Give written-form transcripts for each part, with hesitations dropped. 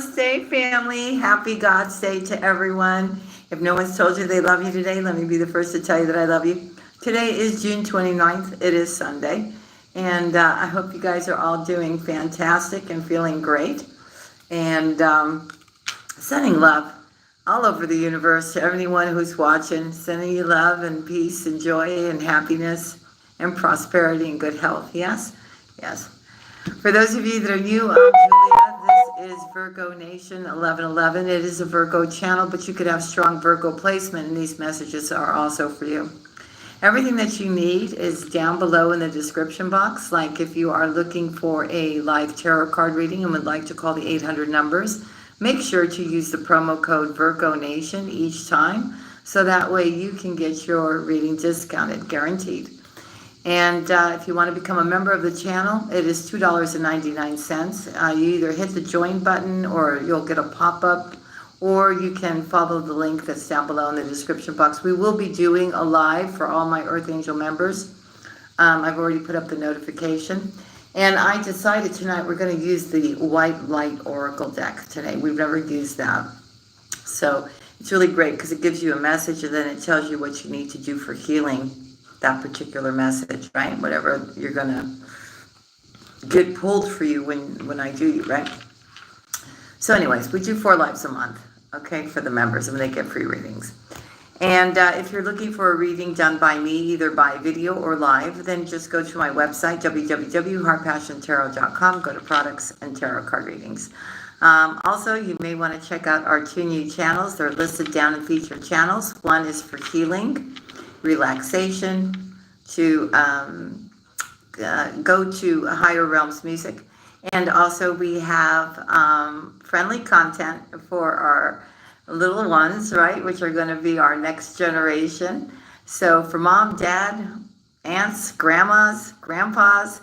Namaste, family. Happy God's Day to everyone. If no one's told you they love you today, let me be the first to tell you that I love you. Today is June 29th. It is Sunday. And I hope you guys are all doing fantastic and feeling great. And sending love all over the universe to everyone who's watching. Sending you love and peace and joy and happiness and prosperity and good health. Yes? Yes. For those of you that are new, I'm Julia. This is Virgo Nation 1111. It is a Virgo channel, but you could have strong Virgo placement, and these messages are also for you. Everything that you need is down below in the description box. Like if you are looking for a live tarot card reading and would like to call the 800 numbers, make sure to use the promo code Virgo Nation each time, so that way you can get your reading discounted, guaranteed. And if you want to become a member of the channel, it is $2.99. You either hit the join button or you'll get a pop-up, or you can follow the link that's down below in the description box. We will be doing a live for all my Earth Angel members. I've already put up the notification. And I decided tonight we're going to use the White Light Oracle deck today. We've never used that. So it's really great because it gives you a message and then it tells you what you need to do for healing that particular message, right? Whatever you're gonna get pulled for you when I do you, right? So anyways, we do 4 lives a month, okay, for the members, and they get free readings. And if you're looking for a reading done by me, either by video or live, then just go to my website, www.heartpassiontarot.com, go to products and tarot card readings. Also, you may want to check out our 2 new channels. They're listed down in featured channels. One is for healing, relaxation, to go to higher realms music, and also we have friendly content for our little ones, right, which are going to be our next generation. So for mom, dad, aunts, grandmas, grandpas,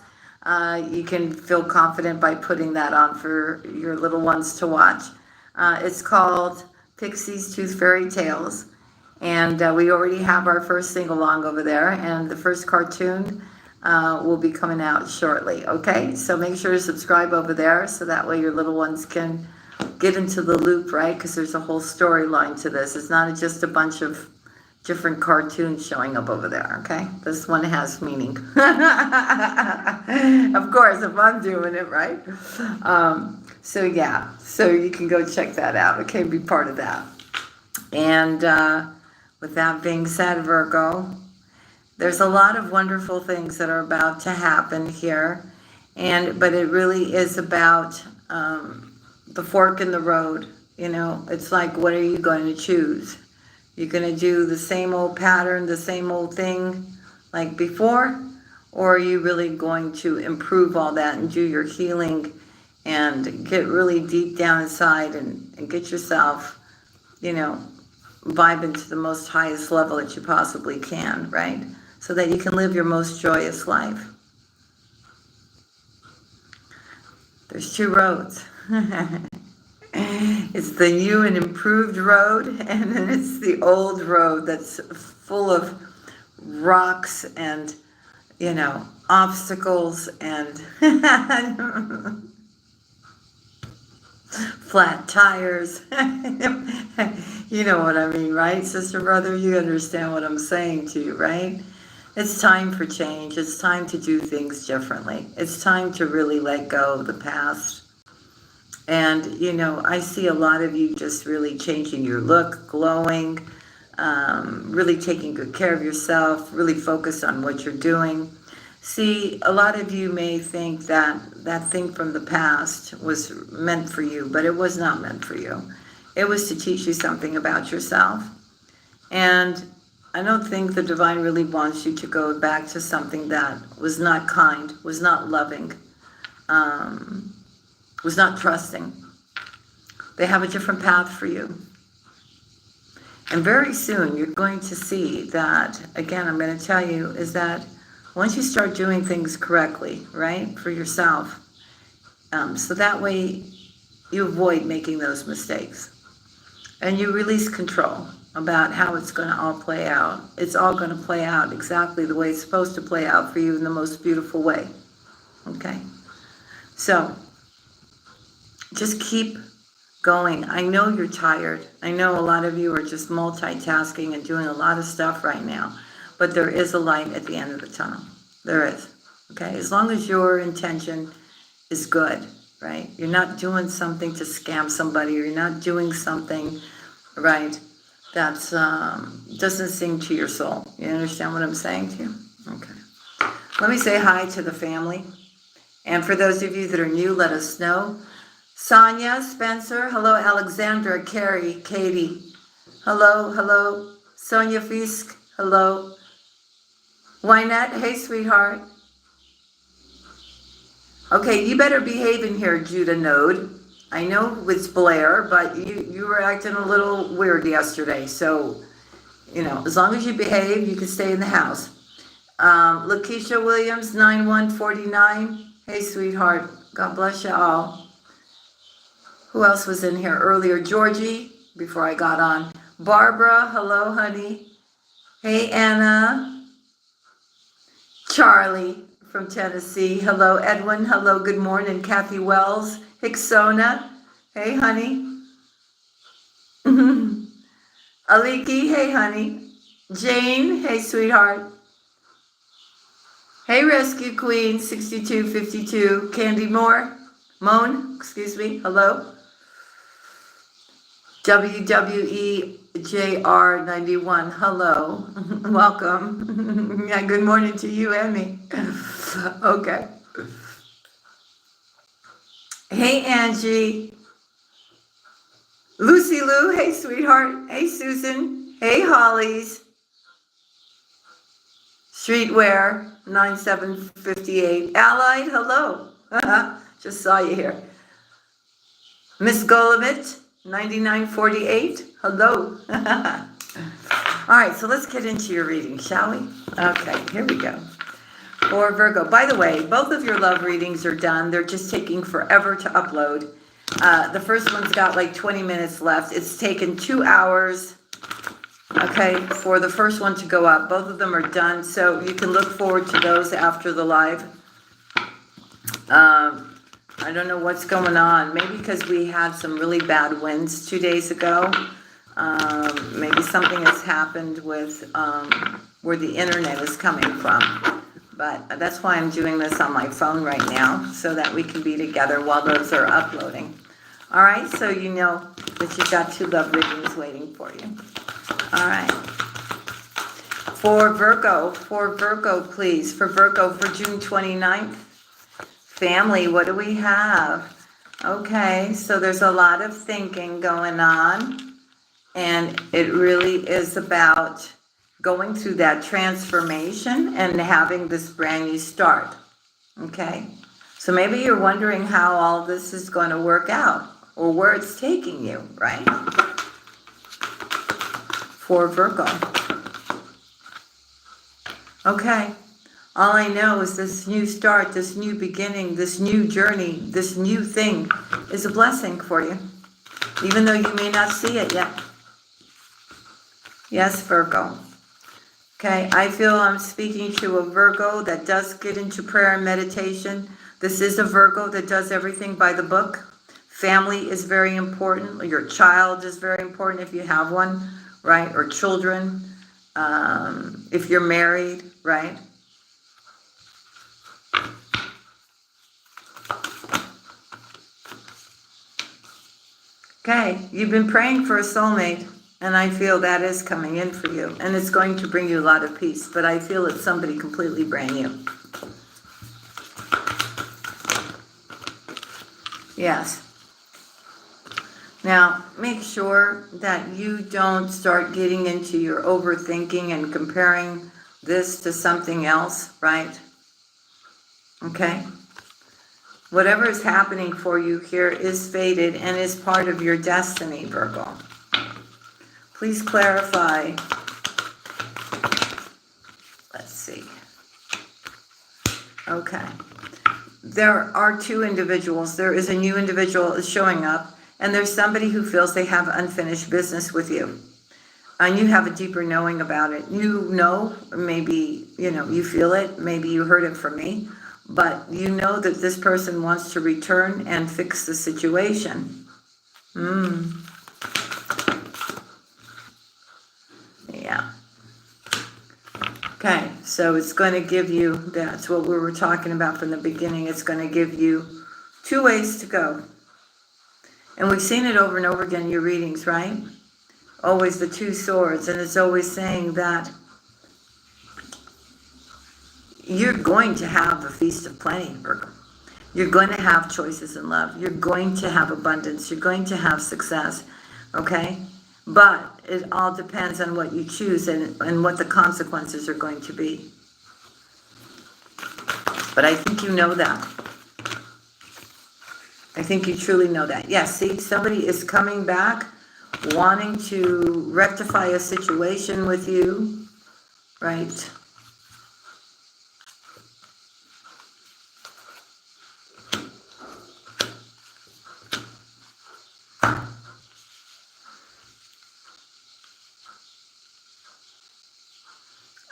you can feel confident by putting that on for your little ones to watch. It's called Pixie's Tooth Fairy Tales. And we already have our first sing-along over there, and the first cartoon will be coming out shortly, okay? So make sure to subscribe over there so that way your little ones can get into the loop, right? Because there's a whole storyline to this. It's not just a bunch of different cartoons showing up over there, okay? This one has meaning. Of course, if I'm doing it, right? So yeah, so you can go check that out, okay? Be part of that. And with that being said, Virgo, there's a lot of wonderful things that are about to happen here, but it really is about the fork in the road. You know, it's like, what are you going to choose? You're going to do the same old pattern, the same old thing like before, or are you really going to improve all that and do your healing and get really deep down inside and get yourself, you know, vibing to the most highest level that you possibly can, right? So that you can live your most joyous life. There's 2 roads. It's the new and improved road, and then it's the old road that's full of rocks and, you know, obstacles and flat tires. You know what I mean, right, sister, brother? You understand what I'm saying to you, right? It's time for change. It's time to do things differently. It's time to really let go of the past. And, you know, I see a lot of you just really changing your look, glowing, really taking good care of yourself, really focused on what you're doing. See, a lot of you may think that that thing from the past was meant for you, but it was not meant for you. It was to teach you something about yourself. And I don't think the divine really wants you to go back to something that was not kind, was not loving, was not trusting. They have a different path for you. And very soon you're going to see that, again, I'm going to tell you, is that once you start doing things correctly, right, for yourself, so that way you avoid making those mistakes. And you release control about how it's going to all play out. It's all going to play out exactly the way it's supposed to play out for you in the most beautiful way. Okay? So just keep going. I know you're tired. I know a lot of you are just multitasking and doing a lot of stuff right now, but there is a light at the end of the tunnel. There is. Okay, as long as your intention is good, right? You're not doing something to scam somebody, or you're not doing something, right, that's doesn't sing to your soul. You understand what I'm saying to you? Okay. Let me say hi to the family. And for those of you that are new, let us know. Sonia, Spencer, hello, Alexandra, Carrie, Katie, hello, hello, Sonia Fisk, hello, Wynette, hey, sweetheart. Okay, you better behave in here, Judah Node. I know it's Blair, but you were acting a little weird yesterday, so, you know, as long as you behave, you can stay in the house. Lakeisha Williams, 9149, hey, sweetheart, God bless you all. Who else was in here earlier? Georgie, before I got on. Barbara, hello, honey. Hey, Anna. Charlie from Tennessee. Hello, Edwin. Hello, good morning. Kathy Wells. Hicksona. Hey, honey. Aliki, hey, honey. Jane, hey, sweetheart. Hey, Rescue Queen, 6252. Candy Moore. Moan, excuse me. Hello. WWEJR91, hello, welcome. Yeah, good morning to you and me. Okay. Hey, Angie. Lucy Lou, hey, sweetheart. Hey, Susan. Hey, Hollies. Streetwear, 9758. Allied, hello. Just saw you here. Miss Golovitz, 9948. Hello. All right, so let's get into your reading, shall we? Okay, here we go. For Virgo. By the way, both of your love readings are done. They're just taking forever to upload. The first one's got like 20 minutes left. It's taken 2 hours, okay, for the first one to go up. Both of them are done, so you can look forward to those after the live. I don't know what's going on. Maybe because we had some really bad winds 2 days ago. Maybe something has happened with where the internet is coming from. But that's why I'm doing this on my phone right now, so that we can be together while those are uploading. All right, so you know that you've got 2 love readings waiting for you. All right. For Virgo, please. For Virgo, for June 29th. Family, what do we have? Okay, so there's a lot of thinking going on, and it really is about going through that transformation and having this brand new start. Okay, so maybe you're wondering how all this is going to work out, or where it's taking you, right? For Virgo. Okay. All I know is this new start, this new beginning, this new journey, this new thing is a blessing for you, even though you may not see it yet. Yes, Virgo. Okay, I feel I'm speaking to a Virgo that does get into prayer and meditation. This is a Virgo that does everything by the book. Family is very important. Your child is very important if you have one, right? Or children, if you're married, right? Okay, you've been praying for a soulmate, and I feel that is coming in for you, and it's going to bring you a lot of peace, but I feel it's somebody completely brand new. Yes. Now, make sure that you don't start getting into your overthinking and comparing this to something else, right? Okay? Whatever is happening for you here is fated and is part of your destiny, Virgo. Please clarify. Let's see. Okay. There are 2 individuals. There is a new individual showing up, and there's somebody who feels they have unfinished business with you. And you have a deeper knowing about it. You know, maybe, you know, you feel it. Maybe you heard it from me. But you know that this person wants to return and fix the situation. Yeah. Okay, so it's going to give you, that's what we were talking about from the beginning, it's going to give you two ways to go. And we've seen it over and over again in your readings, right? Always the two swords, and it's always saying that you're going to have a feast of plenty, Virgo. You're going to have choices in love. You're going to have abundance. You're going to have success, okay? But it all depends on what you choose and what the consequences are going to be. But I think you know that. I think you truly know that. Yes, see, somebody is coming back, wanting to rectify a situation with you, right?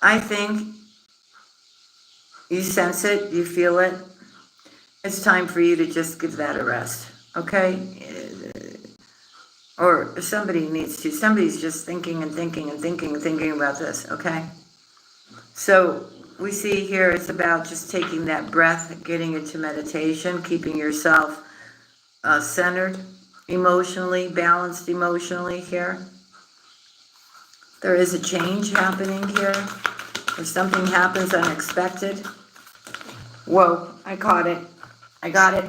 I think you sense it, you feel it. It's time for you to just give that a rest, okay? Or somebody needs to. Somebody's just thinking and thinking and thinking and thinking about this, okay? So we see here it's about just taking that breath, getting into meditation, keeping yourself centered emotionally, balanced emotionally here. There is a change happening here. If something happens unexpected. Whoa, I caught it. I got it.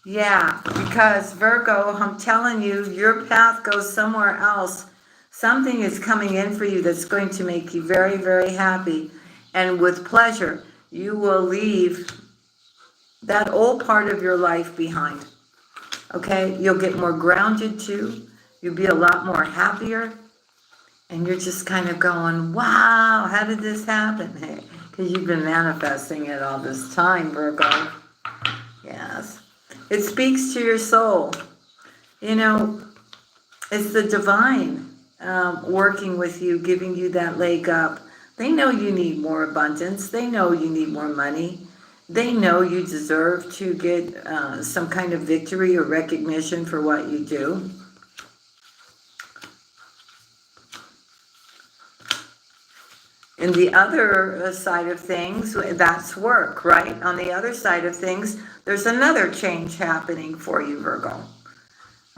Yeah, because Virgo, I'm telling you, your path goes somewhere else. Something is coming in for you that's going to make you very, very happy. And with pleasure, you will leave that old part of your life behind. Okay? You'll get more grounded too. You'll be a lot more happier. And you're just kind of going, wow, how did this happen? Hey, because you've been manifesting it all this time, Virgo. Yes. It speaks to your soul. You know, it's the divine working with you, giving you that leg up. They know you need more abundance. They know you need more money. They know you deserve to get some kind of victory or recognition for what you do. And the other side of things, that's work, right? On the other side of things, there's another change happening for you, Virgo.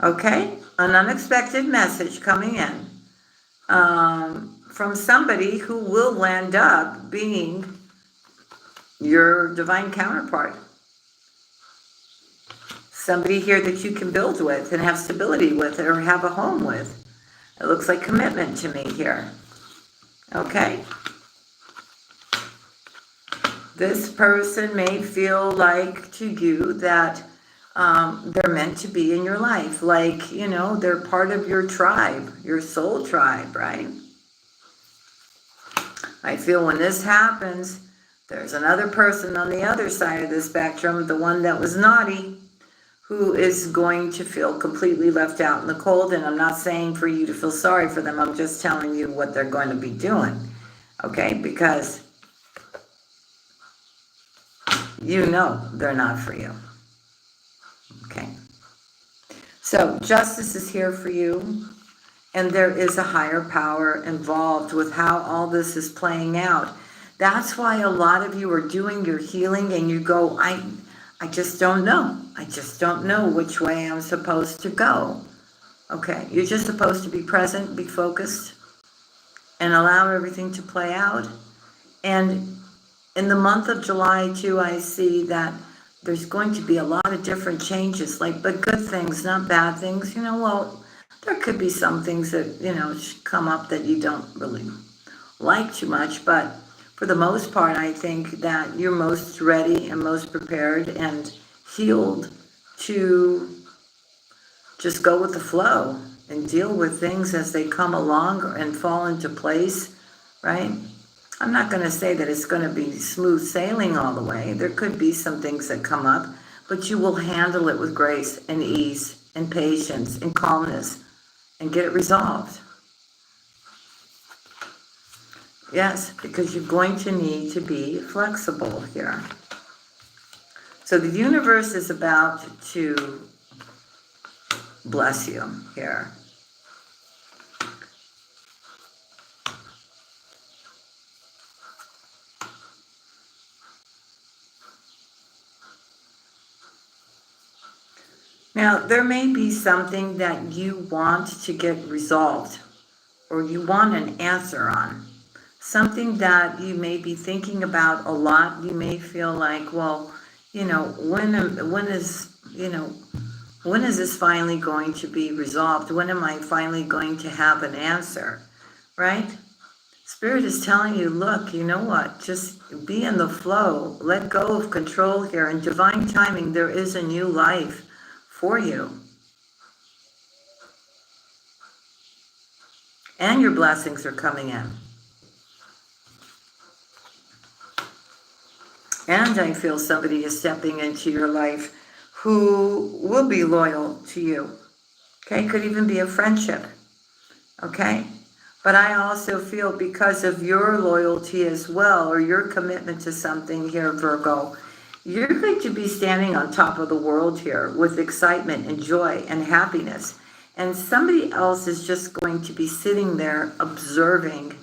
Okay? An unexpected message coming in from somebody who will end up being your divine counterpart. Somebody here that you can build with and have stability with or have a home with. It looks like commitment to me here. Okay? This person may feel like to you that they're meant to be in your life. Like, you know, they're part of your tribe, your soul tribe, right? I feel when this happens, there's another person on the other side of the spectrum, the one that was naughty, who is going to feel completely left out in the cold. And I'm not saying for you to feel sorry for them. I'm just telling you what they're going to be doing. Okay? Because you know they're not for you. Okay. So justice is here for you. And there is a higher power involved with how all this is playing out. That's why a lot of you are doing your healing and you go, I just don't know. I just don't know which way I'm supposed to go. Okay. You're just supposed to be present, be focused, and allow everything to play out. And in the month of July, too, I see that there's going to be a lot of different changes, but good things, not bad things. You know, well, there could be some things that, you know, come up that you don't really like too much. But for the most part, I think that you're most ready and most prepared and healed to just go with the flow and deal with things as they come along and fall into place, right? I'm not going to say that it's going to be smooth sailing all the way. There could be some things that come up, but you will handle it with grace and ease and patience and calmness and get it resolved. Yes, because you're going to need to be flexible here. So the universe is about to bless you here. Now, there may be something that you want to get resolved, or you want an answer on. Something that you may be thinking about a lot. You may feel like, well, when is this finally going to be resolved? When am I finally going to have an answer, right? Spirit is telling you, look, you know what? Just be in the flow. Let go of control here. In divine timing, there is a new life for you. And your blessings are coming in. And I feel somebody is stepping into your life who will be loyal to you. Okay, could even be a friendship. Okay, but I also feel because of your loyalty as well, or your commitment to something here, Virgo, you're going to be standing on top of the world here with excitement and joy and happiness. And somebody else is just going to be sitting there observing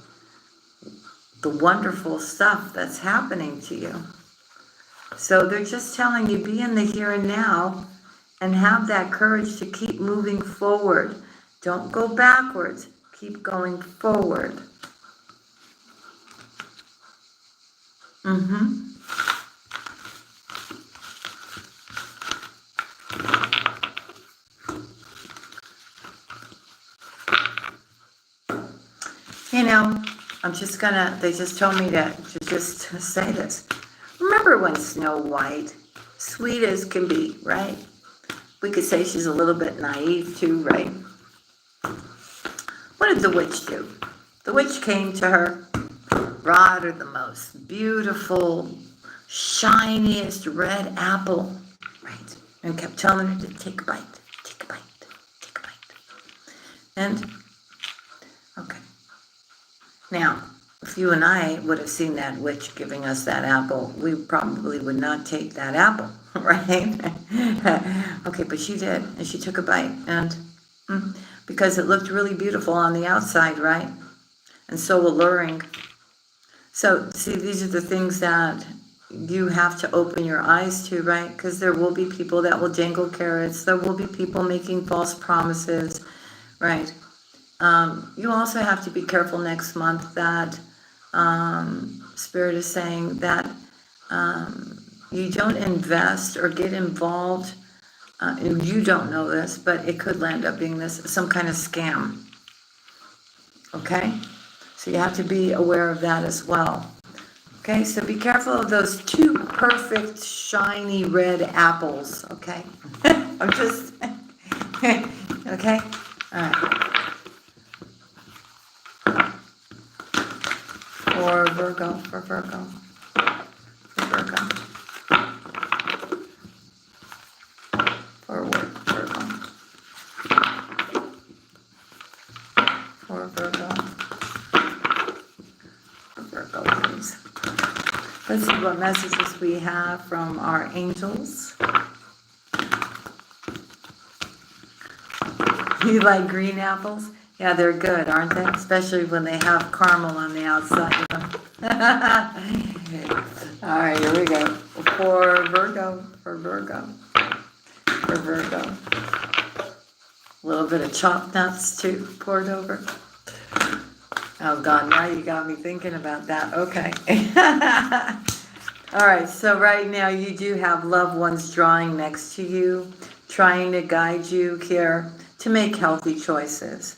the wonderful stuff that's happening to you. So they're just telling you, be in the here and now and have that courage to keep moving forward. Don't go backwards. Keep going forward. They just told me to just say this. Remember when Snow White, sweet as can be, right? We could say she's a little bit naive too, right? What did the witch do? The witch came to her, brought her the most beautiful, shiniest red apple, right? And kept telling her to take a bite, take a bite, take a bite. And, okay. Now, if you and I would have seen that witch giving us that apple, we probably would not take that apple, right? Okay, but she did, and she took a bite, and because it looked really beautiful on the outside, right? And so alluring. So, see, these are the things that you have to open your eyes to, right? Because there will be people that will dangle carrots. There will be people making false promises, right? You also have to be careful next month that Spirit is saying that you don't invest or get involved. You don't know this, but it could land up being some kind of scam. Okay? So you have to be aware of that as well. Okay, so be careful of those two perfect, shiny red apples. Okay? I'm just... okay? All right. For Virgo. For Virgo. Forward, Virgo. For Virgo. For Virgo, please. Let's see what messages we have from our angels. You like green apples? Yeah, they're good, aren't they? Especially when they have caramel on the outside of them. All right, here we go. For Virgo. For Virgo. For Virgo. A little bit of chopped nuts too, poured over. Oh God, now you got me thinking about that. Okay. All right, so right now you do have loved ones drawing next to you, trying to guide you here to make healthy choices.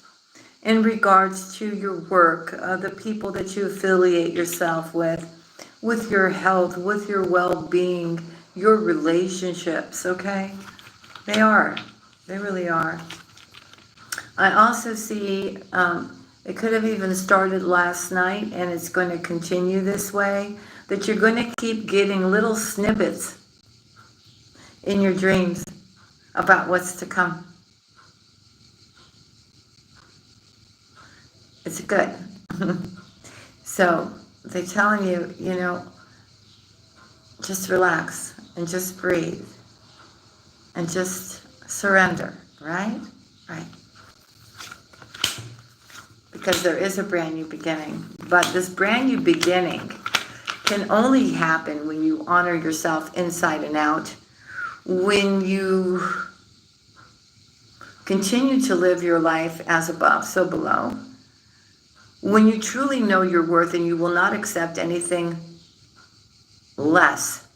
In regards to your work, the people that you affiliate yourself with your health, with your well-being, your relationships, okay? They are. They really are. I also see it could have even started last night and it's going to continue this way, that you're going to keep getting little snippets in your dreams about what's to come. It's good. So they're telling you, just relax and just breathe and just surrender, right? right? Because there is a brand new beginning. But this brand new beginning can only happen when you honor yourself inside and out, when you continue to live your life as above, so below, when you truly know your worth and you will not accept anything less.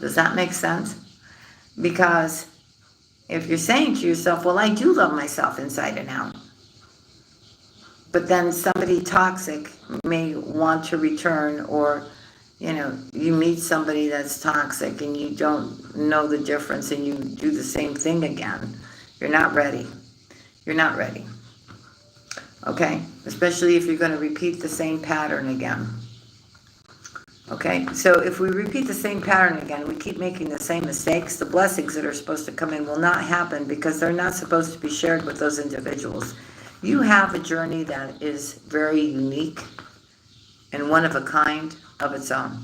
Does that make sense? Because if you're saying to yourself, well, I do love myself inside and out, but then somebody toxic may want to return, or you meet somebody that's toxic and you don't know the difference and you do the same thing again, you're not ready. You're not ready. Okay? Especially if you're going to repeat the same pattern again. Okay? So if we repeat the same pattern again, we keep making the same mistakes, the blessings that are supposed to come in will not happen because they're not supposed to be shared with those individuals. You have a journey that is very unique and one of a kind of its own.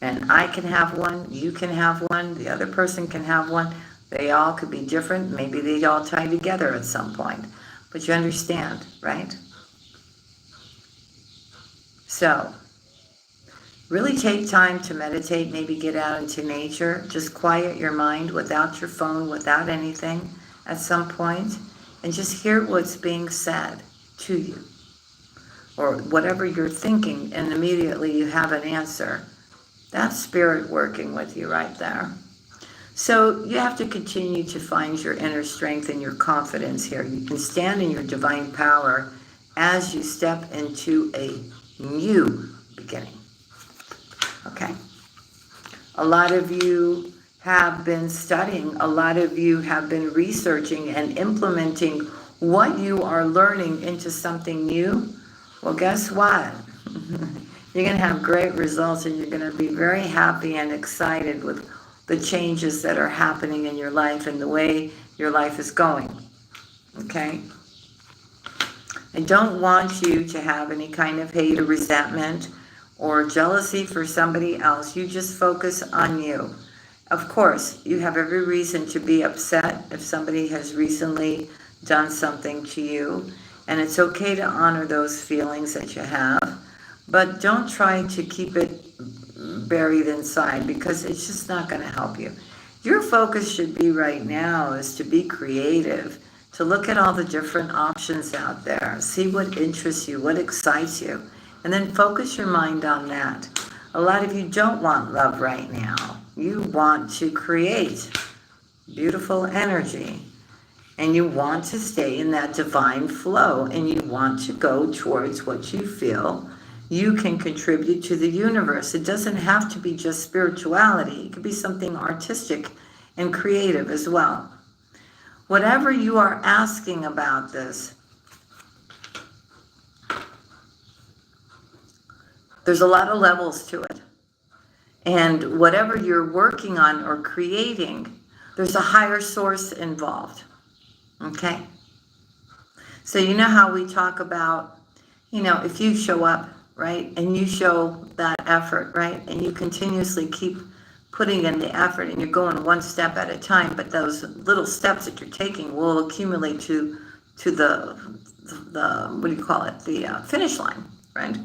And I can have one, you can have one, the other person can have one. They all could be different. Maybe they all tie together at some point. But you understand, right? So, really take time to meditate, maybe get out into nature. Just quiet your mind without your phone, without anything at some point, and just hear what's being said to you, or whatever you're thinking, and immediately you have an answer. That's spirit working with you right there. So you have to continue to find your inner strength and your confidence here. You can stand in your divine power as you step into a new beginning. Okay? A lot of you have been studying, a lot of you have been researching and implementing what you are learning into something new. Well, guess what? You're going to have great results, and you're going to be very happy and excited with the changes that are happening in your life and the way your life is going. Okay? I don't want you to have any kind of hate or resentment or jealousy for somebody else. You just focus on you. Of course, you have every reason to be upset if somebody has recently done something to you, and it's okay to honor those feelings that you have, but don't try to keep it buried inside, because it's just not going to help you. Your focus should be right now is to be creative, to look at all the different options out there, see what interests you, what excites you, and then focus your mind on that. A lot of you don't want love right now. You want to create beautiful energy, and you want to stay in that divine flow, and you want to go towards what you feel you can contribute to the universe. It doesn't have to be just spirituality. It could be something artistic and creative as well. Whatever you are asking about this, there's a lot of levels to it. And whatever you're working on or creating, there's a higher source involved. Okay? So you know how we talk about, if you show up, right, and you show that effort, right, and you continuously keep putting in the effort, and you're going one step at a time, but those little steps that you're taking will accumulate to the what do you call it, the finish line, right?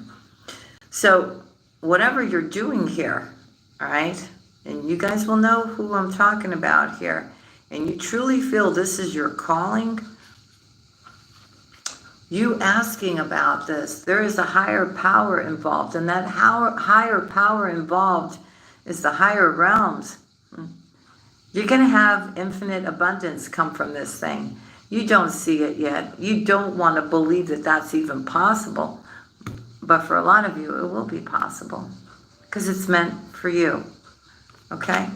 So whatever you're doing here, all right, and you guys will know who I'm talking about here, and you truly feel this is your calling, you asking about this, there is a higher power involved, and that higher power involved is the higher realms. You're going to have infinite abundance come from this thing. You don't see it yet. You don't want to believe that that's even possible. But for a lot of you, it will be possible because it's meant for you. Okay?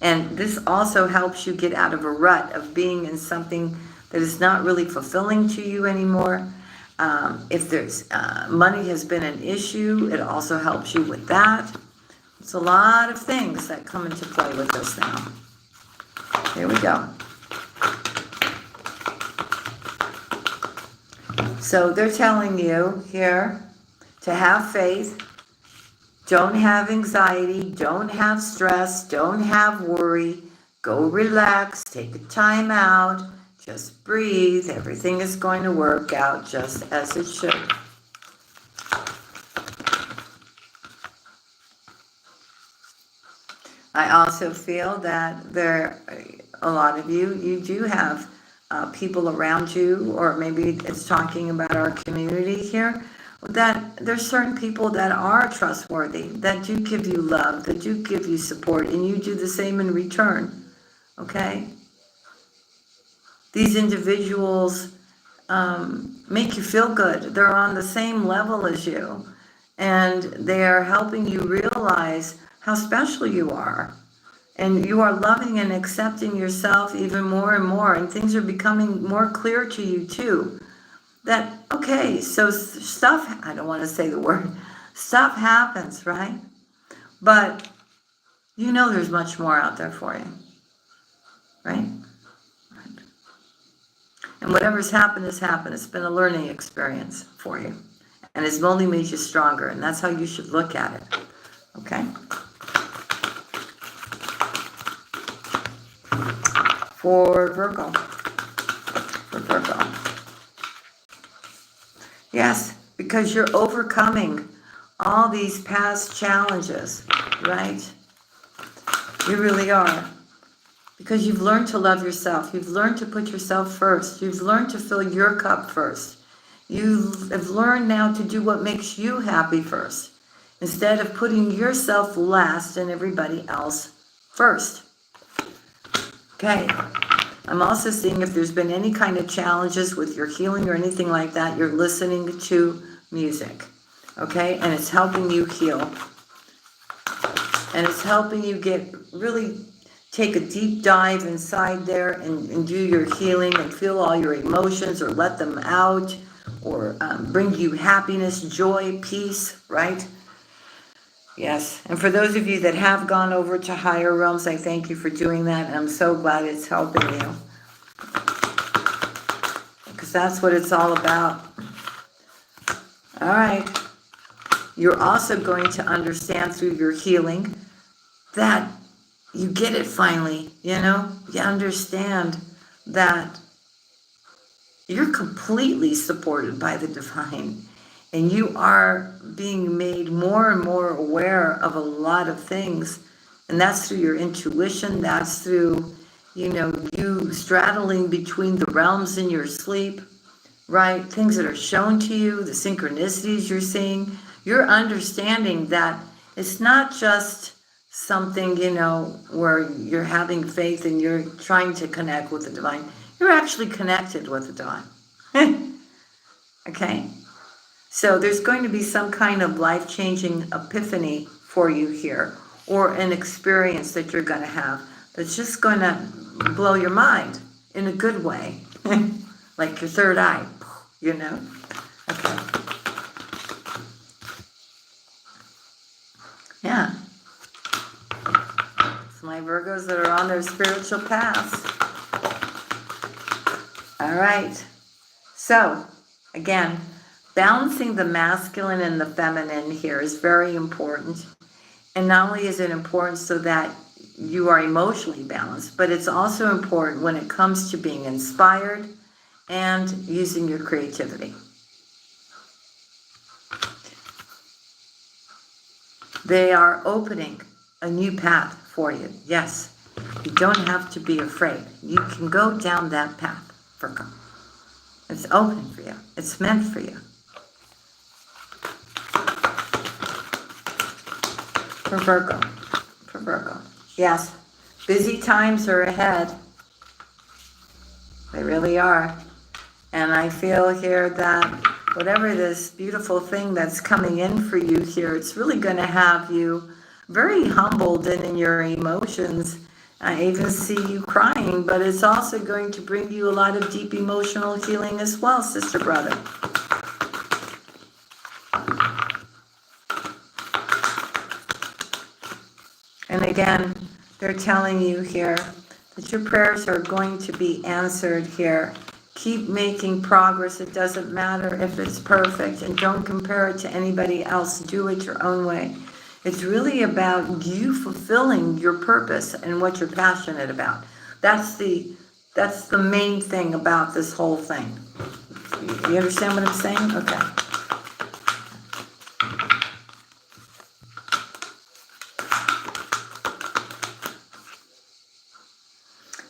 And this also helps you get out of a rut of being in something that is not really fulfilling to you anymore. If there's money has been an issue, it also helps you with that. It's a lot of things that come into play with this now. Here we go. So they're telling you here to have faith, don't have anxiety, don't have stress, don't have worry. go relax, take a time out, just breathe. Everything is going to work out just as it should. I also feel that a lot of you do have people around you, or maybe it's talking about our community here, that there's certain people that are trustworthy, that do give you love, that do give you support, and you do the same in return, okay? These individuals make you feel good. They're on the same level as you, and they are helping you realize how special you are. And you are loving and accepting yourself even more and more, and things are becoming more clear to you too. That, okay, so stuff, I don't want to say the word, stuff happens, right? But you know there's much more out there for you, right? And whatever's happened has happened. It's been a learning experience for you. And it's only made you stronger, and that's how you should look at it, okay? For Virgo. Yes, because you're overcoming all these past challenges, right? You really are. Because you've learned to love yourself. You've learned to put yourself first. You've learned to fill your cup first. You have learned now to do what makes you happy first, instead of putting yourself last and everybody else first. Okay. I'm also seeing if there's been any kind of challenges with your healing or anything like that, you're listening to music, okay? And it's helping you heal. And it's helping you take a deep dive inside there and do your healing and feel all your emotions, or let them out, or bring you happiness, joy, peace, right? Yes, and for those of you that have gone over to higher realms, I thank you for doing that, and I'm so glad it's helping you. Because that's what it's all about. All right. You're also going to understand through your healing that you get it finally, you know? You understand that you're completely supported by the divine. And you are being made more and more aware of a lot of things. And that's through your intuition. That's through, you straddling between the realms in your sleep, right? Things that are shown to you, the synchronicities you're seeing. You're understanding that it's not just something, where you're having faith and you're trying to connect with the divine. You're actually connected with the divine. Okay? So there's going to be some kind of life-changing epiphany for you here, or an experience that you're going to have that's just going to blow your mind in a good way, like your third eye, Okay. Yeah. It's my Virgos that are on their spiritual paths. All right. So, again, balancing the masculine and the feminine here is very important. And not only is it important so that you are emotionally balanced, but it's also important when it comes to being inspired and using your creativity. They are opening a new path for you. Yes, you don't have to be afraid. You can go down that path, Virgo. It's open for you. It's meant for you. For Virgo. Yes, busy times are ahead. They really are. And I feel here that whatever this beautiful thing that's coming in for you here, it's really going to have you very humbled and in your emotions. I even see you crying, but it's also going to bring you a lot of deep emotional healing as well, sister, brother. And again, they're telling you here that your prayers are going to be answered here. Keep making progress. It doesn't matter if it's perfect, and don't compare it to anybody else. Do it your own way. It's really about you fulfilling your purpose and what you're passionate about. That's the main thing about this whole thing. You understand what I'm saying? Okay.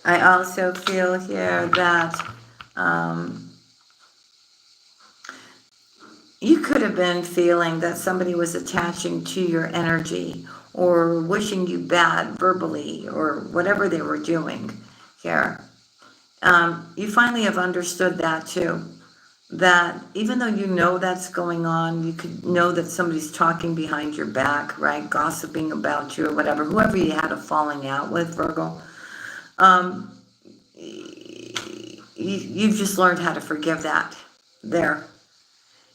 I also feel here that you could have been feeling that somebody was attaching to your energy or wishing you bad verbally or whatever they were doing here. You finally have understood that too. That even though you know that's going on, you could know that somebody's talking behind your back, right? Gossiping about you or whatever, whoever you had a falling out with, Virgo. You've just learned how to forgive that there.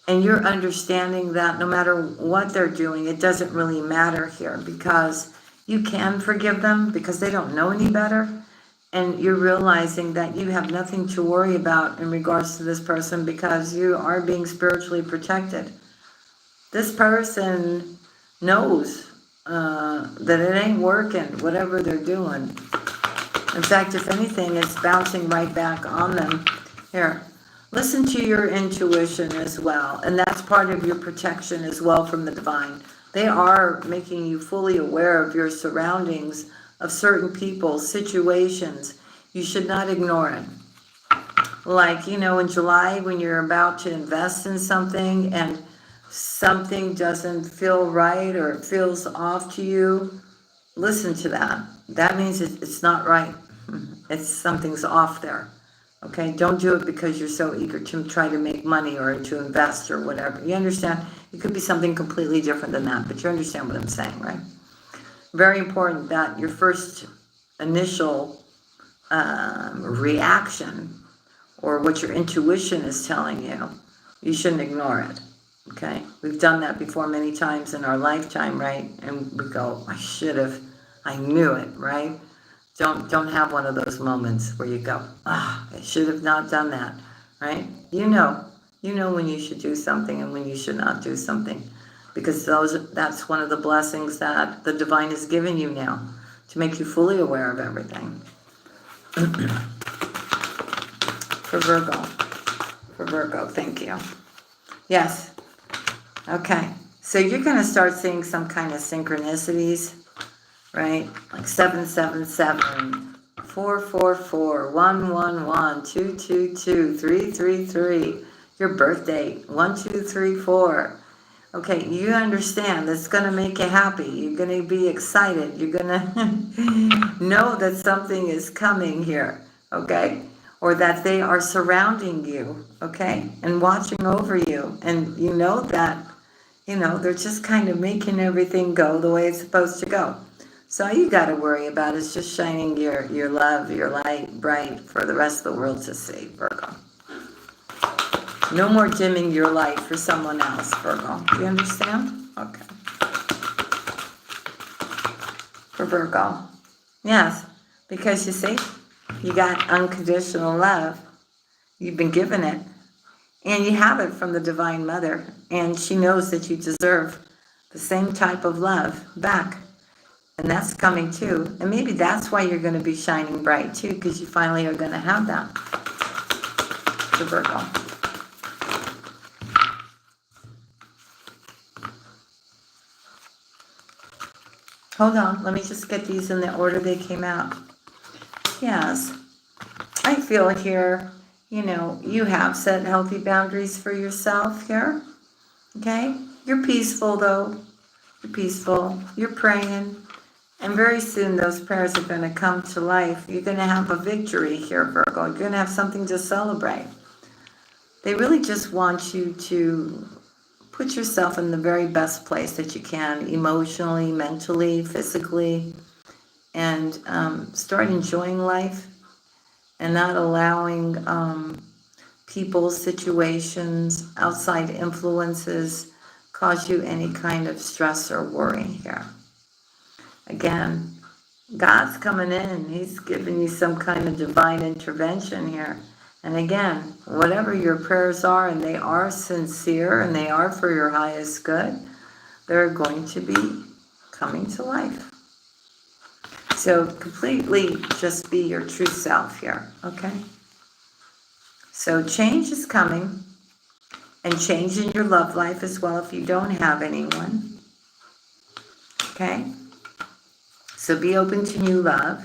And you're understanding that no matter what they're doing, it doesn't really matter here because you can forgive them because they don't know any better. And you're realizing that you have nothing to worry about in regards to this person because you are being spiritually protected. This person knows that it ain't working, whatever they're doing. In fact, if anything, it's bouncing right back on them. Here, listen to your intuition as well. And that's part of your protection as well from the divine. They are making you fully aware of your surroundings, of certain people, situations. You should not ignore it. Like, you know, in July when you're about to invest in something and something doesn't feel right or it feels off to you, listen to that. That means it's not right. It's something's off there. Okay, don't do it because you're so eager to try to make money or to invest or whatever. You understand? It could be something completely different than that, but you understand what I'm saying, right? Very important that your first initial reaction or what your intuition is telling you, you shouldn't ignore it. Okay, we've done that before many times in our lifetime, right? And we go, I should have, I knew it, right? Don't have one of those moments where you go, I should have not done that, right? You know when you should do something and when you should not do something, because that's one of the blessings that the divine has given you now, to make you fully aware of everything. For Virgo, thank you. Yes. Okay, so you're going to start seeing some kind of synchronicities, right? Like 777, 444, 111, 222, 333, your birth date, 1234. Okay, you understand that's going to make you happy. You're going to be excited. You're going to know that something is coming here, okay? Or that they are surrounding you, okay? And watching over you. And you know that, they're just kind of making everything go the way it's supposed to go. So all you got to worry about is just shining your love, your light bright for the rest of the world to see, Virgo. No more dimming your light for someone else, Virgo. Do you understand? Okay. For Virgo. Yes, because you see, you got unconditional love. You've been given it. And you have it from the Divine Mother. And she knows that you deserve the same type of love back. And that's coming too. And maybe that's why you're going to be shining bright too, because you finally are going to have that. The Virgo. Hold on, let me just get these in the order they came out. Yes, I feel here, you have set healthy boundaries for yourself here. Okay? You're peaceful though. You're peaceful. You're praying. And very soon those prayers are going to come to life. You're going to have a victory here, Virgo. You're going to have something to celebrate. They really just want you to put yourself in the very best place that you can, emotionally, mentally, physically, and start enjoying life and not allowing people, situations, outside influences cause you any kind of stress or worry here. Again, God's coming in. He's giving you some kind of divine intervention here. And again, whatever your prayers are, and they are sincere, and they are for your highest good, they're going to be coming to life. So completely just be your true self here, okay? So change is coming, and change in your love life as well if you don't have anyone, okay? So be open to new love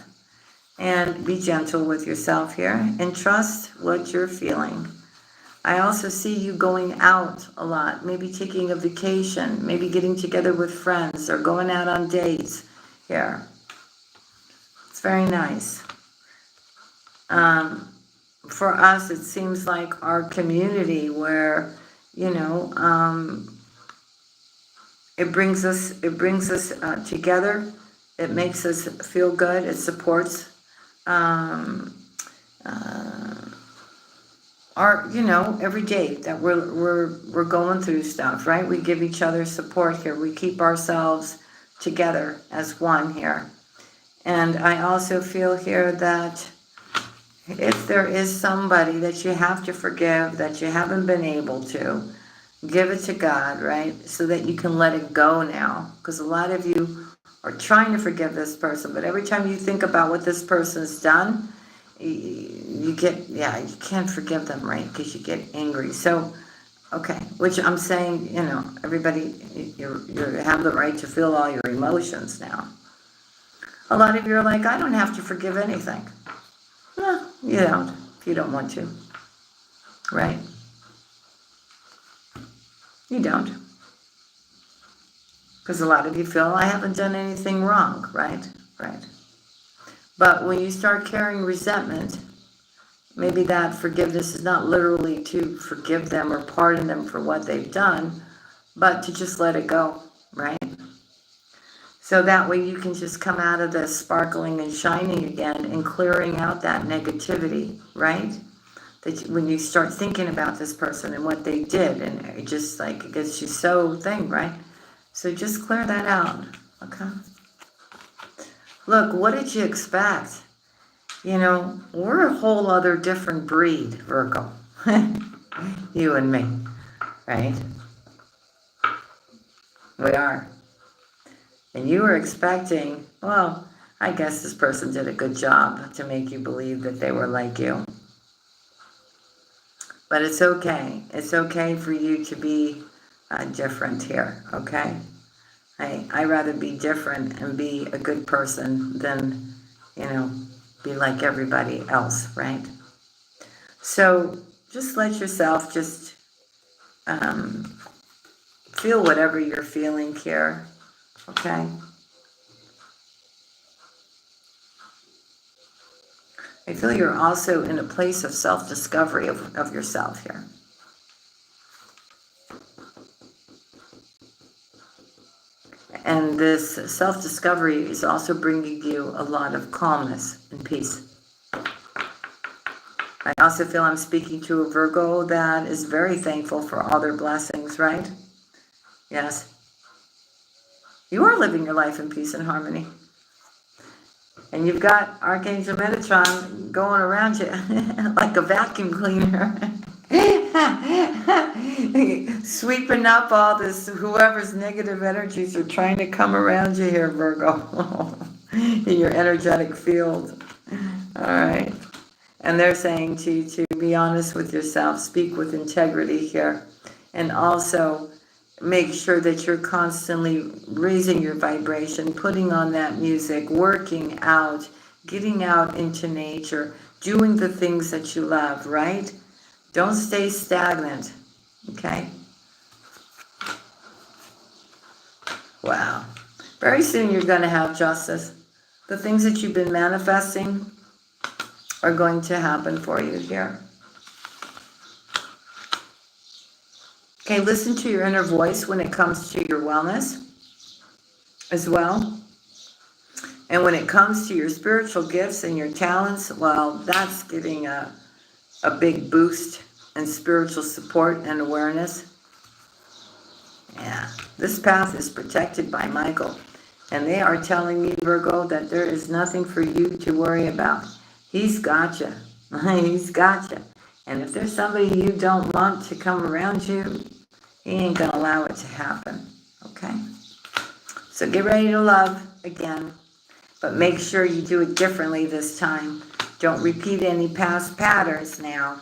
and be gentle with yourself here and trust what you're feeling. I also see you going out a lot, maybe taking a vacation, maybe getting together with friends or going out on dates here. It's very nice. For us, it seems like our community where, you know, it brings us together. It makes us feel good. It supports our, you know, every day that we're going through stuff, right? We give each other support here. We keep ourselves together as one here. And I also feel here that if there is somebody that you have to forgive, that you haven't been able to, give it to God, right? So that you can let it go now. Because a lot of you are trying to forgive this person, but every time you think about what this person's done, you get, you can't forgive them, right? Because you get angry. So, okay, which I'm saying, you know, everybody, you have the right to feel all your emotions now. A lot of you are like, I don't have to forgive anything. No, you don't, if you don't want to, right? You don't. Because a lot of you feel, I haven't done anything wrong, right? Right. But when you start carrying resentment, maybe that forgiveness is not literally to forgive them or pardon them for what they've done, but to just let it go, right? So that way you can just come out of this sparkling and shining again and clearing out that negativity, right? That when you start thinking about this person and what they did, and it just like it gets you so thing, right? So just clear that out, okay? Look, what did you expect? You know, we're a whole other different breed, Virgo. You and me, right? We are. And you were expecting, well, I guess this person did a good job to make you believe that they were like you. But it's okay. It's okay for you to be different here, okay? I rather be different and be a good person than, you know, be like everybody else, right? So just let yourself just feel whatever you're feeling here, okay? I feel you're also in a place of self-discovery of yourself here. And this self-discovery is also bringing you a lot of calmness and peace. I also feel I'm speaking to a Virgo that is very thankful for all their blessings, right? Yes. You are living your life in peace and harmony. And you've got Archangel Metatron going around you like a vacuum cleaner. Sweeping up all this, whoever's negative energies are trying to come around you here, Virgo, in your energetic field. All right. And they're saying to you to be honest with yourself, speak with integrity here, and also make sure that you're constantly raising your vibration, putting on that music, working out, getting out into nature, doing the things that you love, right? Don't stay stagnant, okay? Wow. Very soon you're going to have justice. The things that you've been manifesting are going to happen for you here. Okay, listen to your inner voice when it comes to your wellness as well. And when it comes to your spiritual gifts and your talents, well, that's getting a big boost in spiritual support and awareness. Yeah, this path is protected by Michael. And they are telling me, Virgo, that there is nothing for you to worry about. He's got you. He's got you. And if there's somebody you don't want to come around you, he ain't going to allow it to happen. Okay? So get ready to love again, but make sure you do it differently this time. Don't repeat any past patterns now,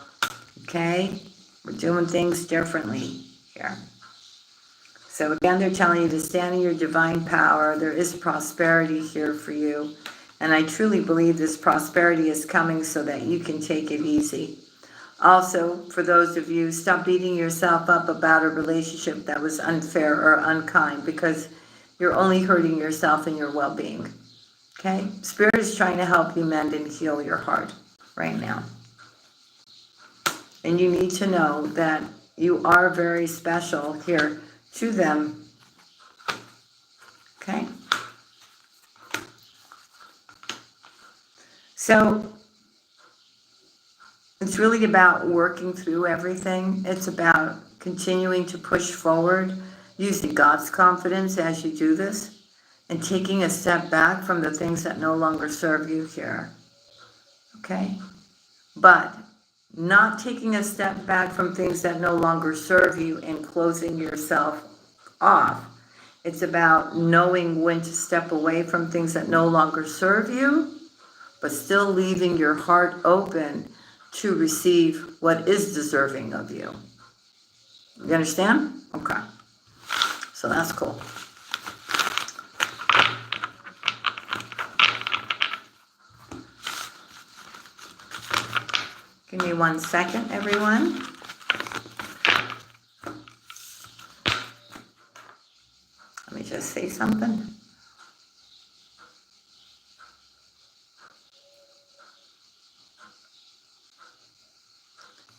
okay? We're doing things differently here. So again, they're telling you to stand in your divine power. There is prosperity here for you. And I truly believe this prosperity is coming so that you can take it easy. Also, for those of you, stop beating yourself up about a relationship that was unfair or unkind, because you're only hurting yourself and your well-being. Okay? Spirit is trying to help you mend and heal your heart right now. And you need to know that you are very special here to them. Okay? So it's really about working through everything. It's about continuing to push forward, using God's confidence as you do this, and taking a step back from the things that no longer serve you here. Okay? But not taking a step back from things that no longer serve you and closing yourself off. It's about knowing when to step away from things that no longer serve you, but still leaving your heart open to receive what is deserving of you. You understand? Okay. So that's cool. Give me 1 second, everyone. Let me just say something.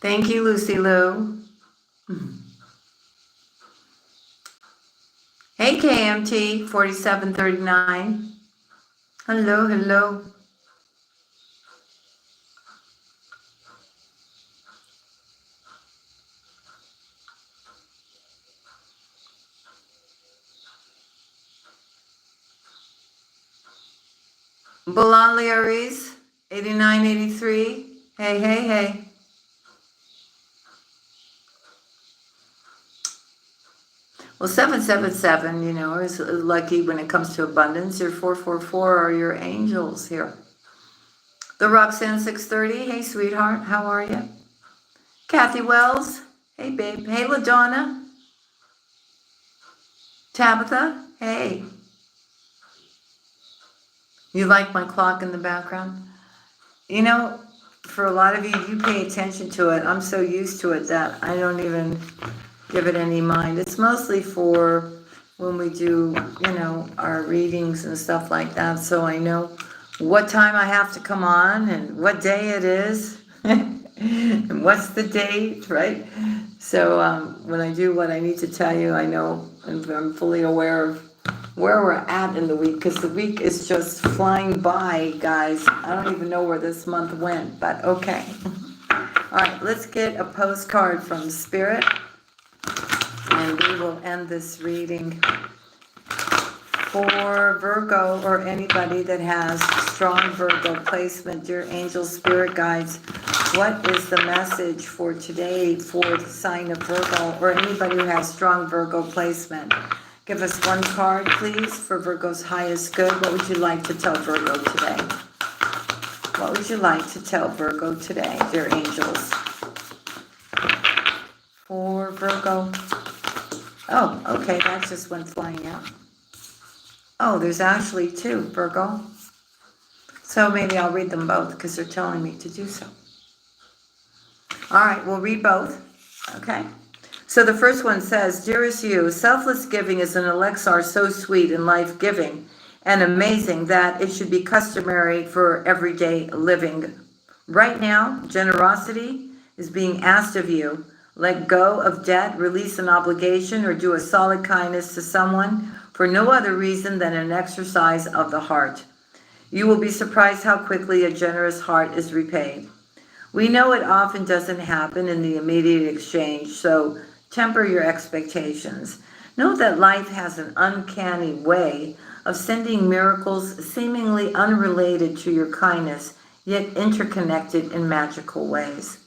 Thank you, Lucy Lou. Hey, KMT 4739. Hello, hello. Bolali Aries 8983. Hey, hey, hey. Well, 777, you know, is lucky when it comes to abundance. Your 444 are your angels here. The Roxanne 630. Hey, sweetheart. How are you? Kathy Wells. Hey, babe. Hey, LaDonna. Tabitha. Hey. You like my clock in the background? You know, for a lot of you, you pay attention to it. I'm so used to it that I don't even give it any mind. It's mostly for when we do, you know, our readings and stuff like that, so I know what time I have to come on and what day it is and what's the date, right? So when I do what I need to tell you, I know and I'm fully aware of where we're at in the week, because the week is just flying by, guys. I don't even know where this month went, but okay. All right, let's get a postcard from Spirit, and we will end this reading. For Virgo or anybody that has strong Virgo placement, dear angel, spirit guides, what is the message for today for the sign of Virgo or anybody who has strong Virgo placement? Give us one card, please, for Virgo's highest good. What would you like to tell Virgo today? What would you like to tell Virgo today, dear angels? For Virgo. Oh, okay, that just went flying out. Oh, there's actually two, Virgo. So maybe I'll read them both because they're telling me to do so. All right, we'll read both. Okay. So the first one says, Dearest you, selfless giving is an elixir so sweet and life-giving and amazing that it should be customary for everyday living. Right now, generosity is being asked of you. Let go of debt, release an obligation, or do a solid kindness to someone for no other reason than an exercise of the heart. You will be surprised how quickly a generous heart is repaid. We know it often doesn't happen in the immediate exchange, so temper your expectations. Know that life has an uncanny way of sending miracles seemingly unrelated to your kindness, yet interconnected in magical ways.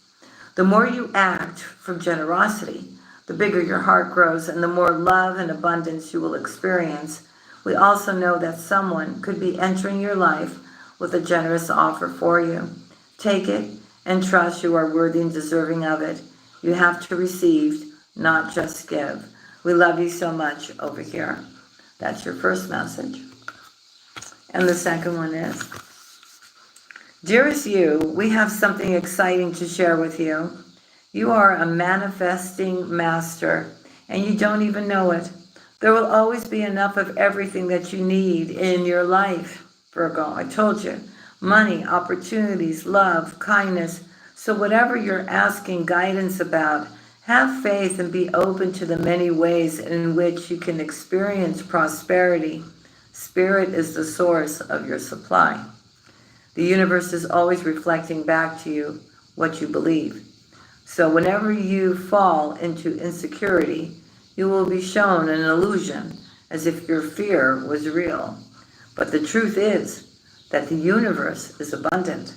The more you act from generosity, the bigger your heart grows and the more love and abundance you will experience. We also know that someone could be entering your life with a generous offer for you. Take it and trust you are worthy and deserving of it. You have to receive, not just give. We love you so much over here. That's your first message. And the second one is, dearest you, we have something exciting to share with you. You are a manifesting master, and you don't even know it. There will always be enough of everything that you need in your life, Virgo. I told you, money, opportunities, love, kindness. So whatever you're asking guidance about, have faith and be open to the many ways in which you can experience prosperity. Spirit is the source of your supply. The universe is always reflecting back to you what you believe. So whenever you fall into insecurity, you will be shown an illusion as if your fear was real. But the truth is that the universe is abundant.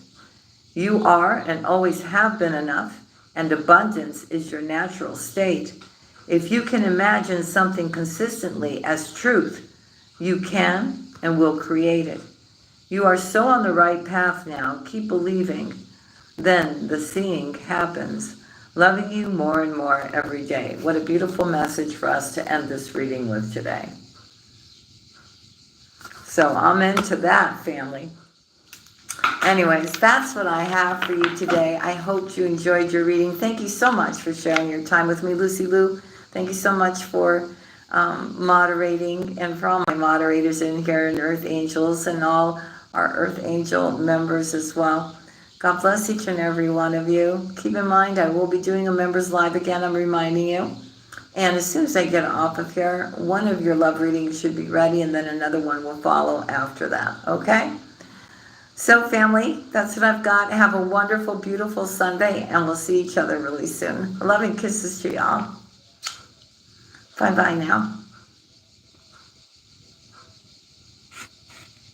You are and always have been enough, and abundance is your natural state. If you can imagine something consistently as truth, you can and will create it. You are so on the right path now. Keep believing. Then the seeing happens. Loving you more and more every day. What a beautiful message for us to end this reading with today. So amen to that, family. Anyways, that's what I have for you today. I hope you enjoyed your reading. Thank you so much for sharing your time with me, Lucy Lou. Thank you so much for moderating, and for all my moderators in here, and Earth Angels, and all our Earth Angel members as well. God bless each and every one of you. Keep in mind, I will be doing a members live again, I'm reminding you. And as soon as I get off of here, one of your love readings should be ready, and then another one will follow after that, okay? So family, that's what I've got. Have a wonderful, beautiful Sunday, and we'll see each other really soon. Love and kisses to y'all. Bye-bye now.